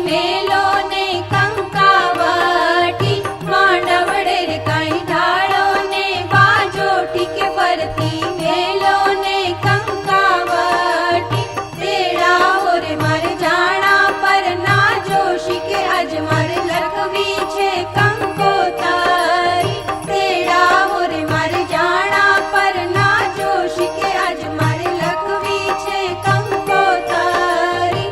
મેલો ને કંકાવટી માંડવડે રે કાંઈ ઢાળો ને બાજો ઠીકે ફરતી મેલો ને કંકાવટી તેડાવો રે મારે જાણા પર ના જોશી કે આજ મારે લખવી છે કંકોતરી તેડાવો રે મારે જાણા પર ના જોશી કે આજ મારે લખવી છે કંકોતરી।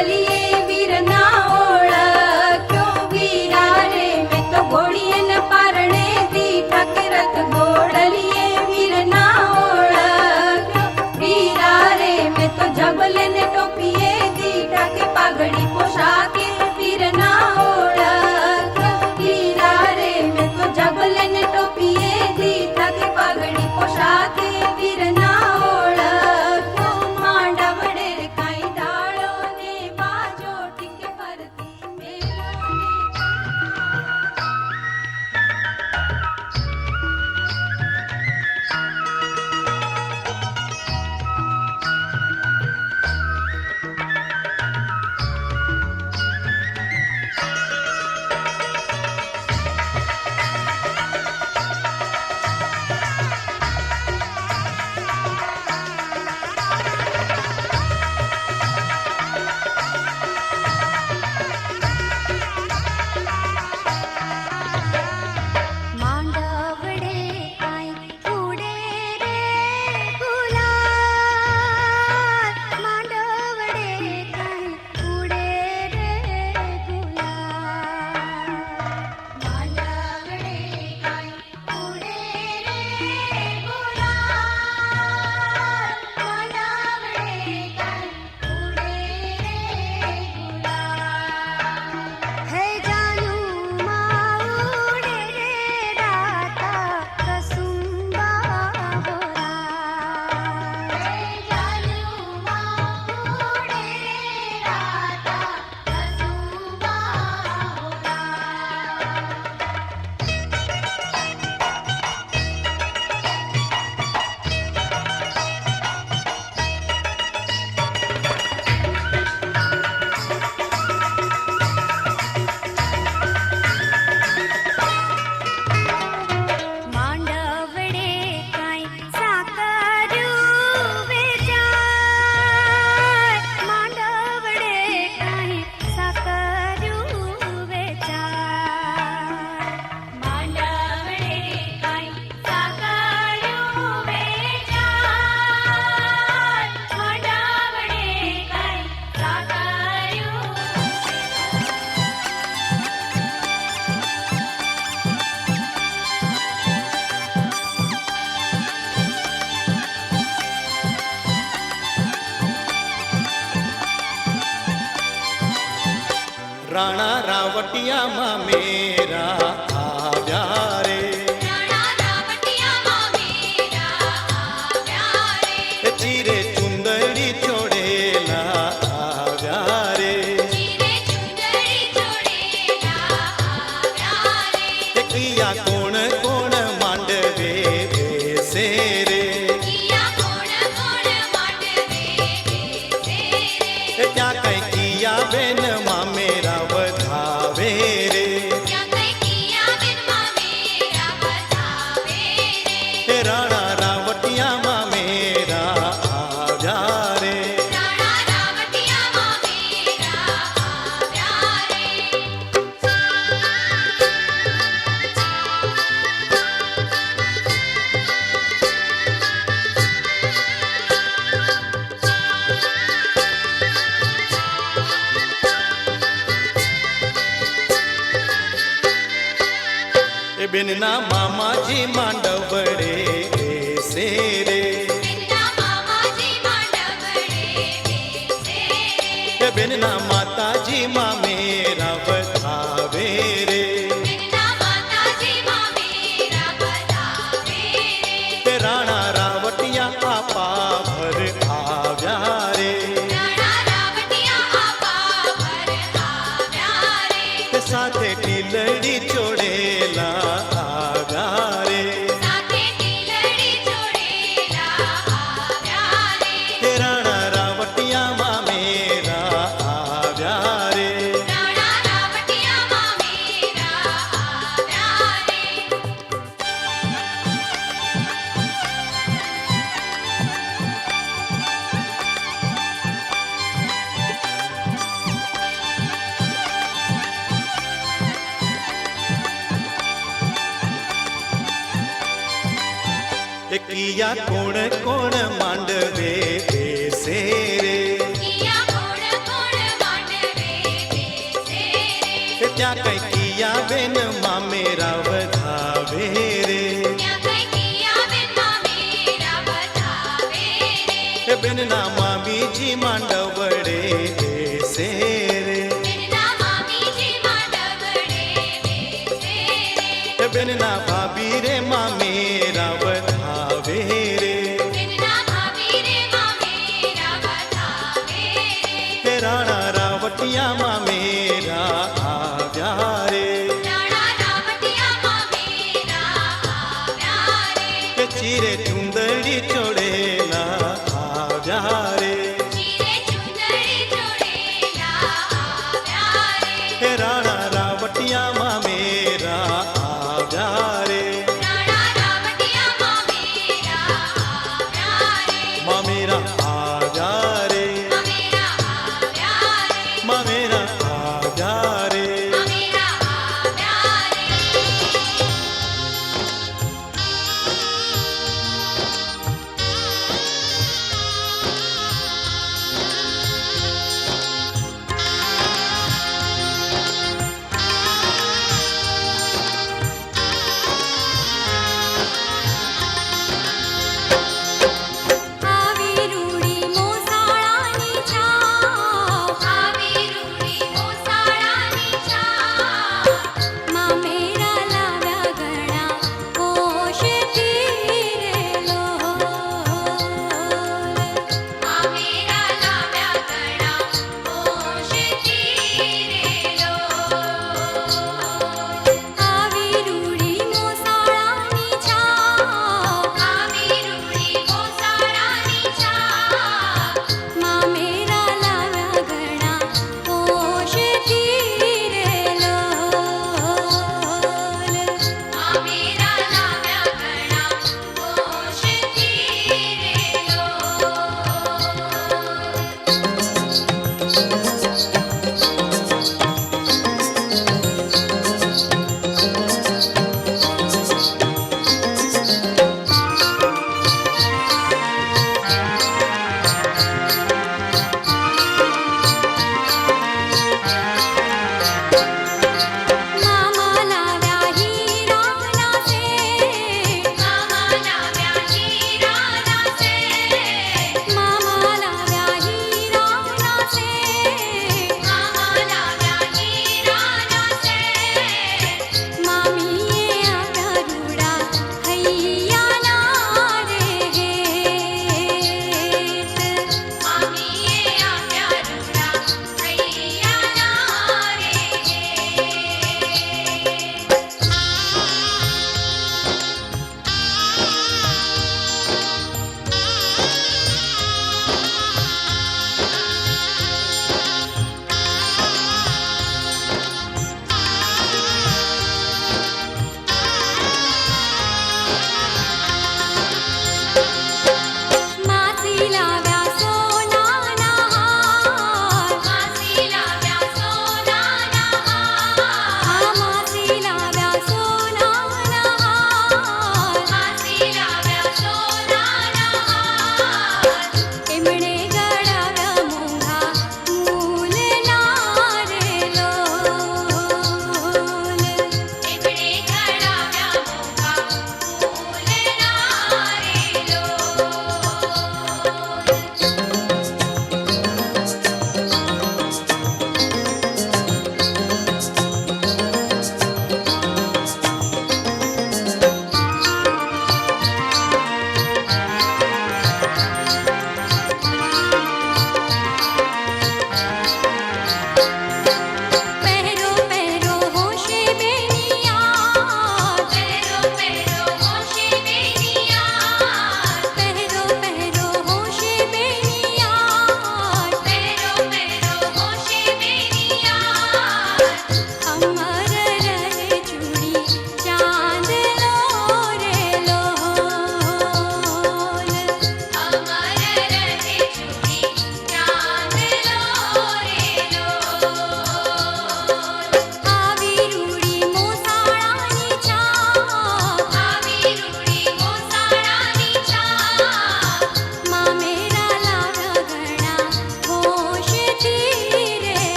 ઘોડલીએ વીરના ઓળખ્યો વીરા રે મેં તો ઘોડીએ ન પારણે દીઠા કે રથ ઘોડલીએ વીરના ઓળખ્યો વીરા રે મેં તો જબલે ને ટોપીએ દીઠા કે પાઘડી પોશાકે વીરના ઓળખ્યો વીરા રે મેં તો જબલે ને ટોપીએ દીઠા કે પાઘડી પોશાકે વીરના ઓળખ્યો માંડા વડે રે કાંઈ ડાળો ને બાજો ઠીકે ફરતી મેલો માંડવડે કાંઈ ઉડે રે ગુલાલ માંડવડે કાંઈ ઉડે રે ગુલાલ માંડવડે કાંઈ ઉડે રે ગુલાલ માંડવડે કાંઈ ઉડે રે ગુલાલ હે જાનું માં ઉડે રે રાતા કસુંબા હોરા હે જાનું માં ઉડે રે રાતા કસુંબા હોરા માંડવડે કાંઈ સાકર્યું વેચાય માંડવડે કાંઈ સાકર્યું વેચાય માંડવડે કાંઈ સાકર્યું વેચાય માંડવડે કાંઈ સાકર્યું રાણા રાવટિયામાં મેરા આવ્યા રે રાણા રાવટિયામાં મેરા આવ્યા રે ચીરે ચુંદડી ચોડેલા આવ્યા રે ચીરે ચુંદડી ચોડેલા આવ્યા રે કિયા કોણ કોણ માંડવે બેસે રે કિયા કોણ કોણ માંડવે બેસે રે ત્યાં કઈ કિયા બેન માં મેરા વધાવે રે ત્યાં કઈ કિયા બિન માં મેરા બતાવે રે રાણા રાવટિયામાં મેરા આવ્યા રે રાણા રાવટિયામાં મેરા આવ્યા રે એ બેનના મામાજી માંડવડે બેસે રે બેનના મામાજી માંડવડે બેસે રે એ બેનના માતાજી માં મેરા વધાવે રે બેનના માતાજી માં મેરા બતાવે રે રાણા રાવટિયા આપા ભર આવ્યા રે રાણા રાવટિયા આપા ભર આવ્યા રે સાથે ટીલડી ચોડેલા આવ્યા રે સાથે ટીલડી ચોડેલા આવ્યા રે રાણા રાવટિયામાં મેરા આવ્યા રે રાણા રાવટિયામાં મેરા આવ્યા રે કિયા કોણ કોણ માંડવે બેસે રે કિયા કોણ કોણ એ બેનના મામીજી માંડવ